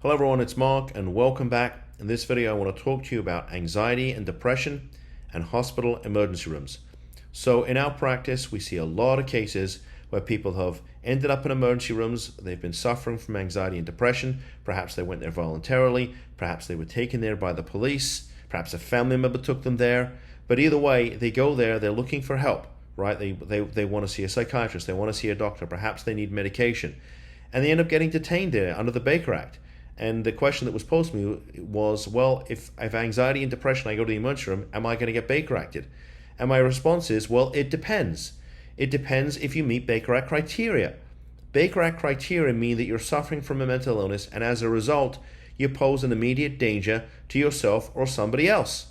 Hello everyone, it's Mark and welcome back. In this video I want to talk to you about anxiety and depression and hospital emergency rooms. So in our practice we see a lot of cases where people have ended up in emergency rooms. They've been suffering from anxiety and depression. Perhaps they went there voluntarily, perhaps they were taken there by the police, perhaps a family member took them there. But either way, they go there, they're looking for help, right? They want to see a psychiatrist, they want to see a doctor, perhaps they need medication. And they end up getting detained there under the Baker Act. And the question that was posed to me was, well, if I have anxiety and depression, I go to the emergency room, am I going to get Baker Acted? And my response is, well, it depends. It depends if you meet Baker Act criteria. Baker Act criteria mean that you're suffering from a mental illness, and as a result, you pose an immediate danger to yourself or somebody else.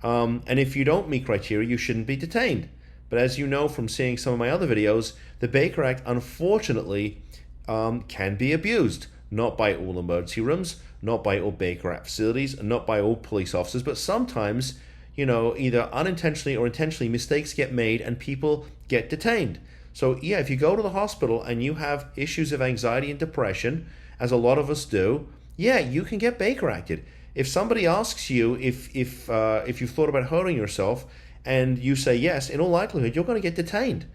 And if you don't meet criteria, you shouldn't be detained. But as you know from seeing some of my other videos, the Baker Act, unfortunately, can be abused. Not by all emergency rooms, not by all Baker Act facilities, not by all police officers, but sometimes, either unintentionally or intentionally, mistakes get made and people get detained. So yeah, if you go to the hospital and you have issues of anxiety and depression, as a lot of us do, yeah, you can get Baker Acted. If somebody asks you if you've thought about hurting yourself and you say yes, in all likelihood, you're going to get detained.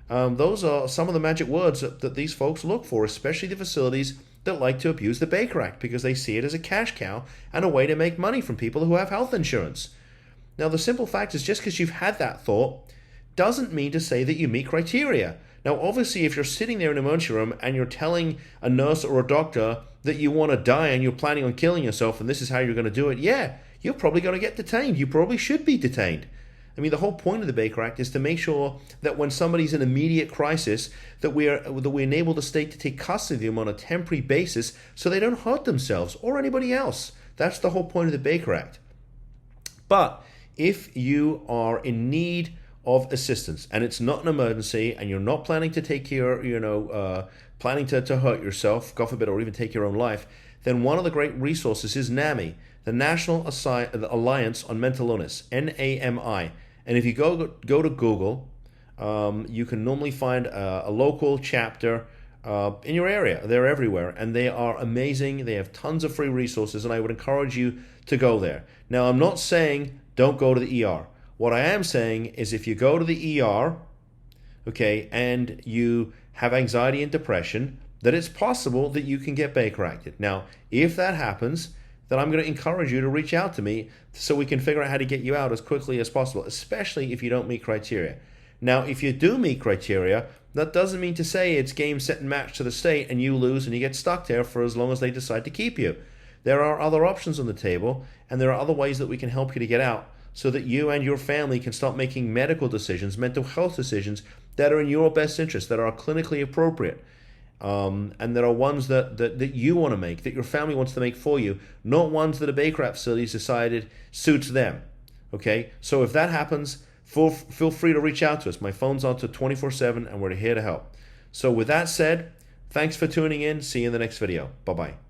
Those are some of the magic words that these folks look for, especially the facilities that like to abuse the Baker Act because they see it as a cash cow and a way to make money from people who have health insurance. Now, the simple fact is just because you've had that thought doesn't mean to say that you meet criteria. Now, obviously, if you're sitting there in an emergency room and you're telling a nurse or a doctor that you want to die and you're planning on killing yourself and this is how you're going to do it, yeah, you're probably going to get detained. You probably should be detained. I mean, the whole point of the Baker Act is to make sure that when somebody's in immediate crisis, that we enable the state to take custody of them on a temporary basis so they don't hurt themselves or anybody else. That's the whole point of the Baker Act. But if you are in need of assistance and it's not an emergency and you're not planning to take planning to hurt yourself, God forbid, or even take your own life, then one of the great resources is NAMI, the National Alliance on Mental Illness, NAMI. And if you go to Google, you can normally find a local chapter in your area. They're everywhere, and they are amazing. They have tons of free resources, and I would encourage you to go there. Now, I'm not saying don't go to the ER. What I am saying is if you go to the ER, okay, and you have anxiety and depression, that it's possible that you can get Baker Acted. Now, if that happens, then I'm going to encourage you to reach out to me so we can figure out how to get you out as quickly as possible, especially if you don't meet criteria. Now, if you do meet criteria, that doesn't mean to say it's game, set, and match to the state and you lose and you get stuck there for as long as they decide to keep you. There are other options on the table, and there are other ways that we can help you to get out so that you and your family can start making medical decisions, mental health decisions that are in your best interest, that are clinically appropriate. And there are ones that you want to make, that your family wants to make for you, not ones that a Baker Act facility has decided suits them. Okay, so if that happens, feel free to reach out to us. My phone's on to 24/7 and we're here to help. So with that said, thanks for tuning in. See you in the next video. Bye-bye.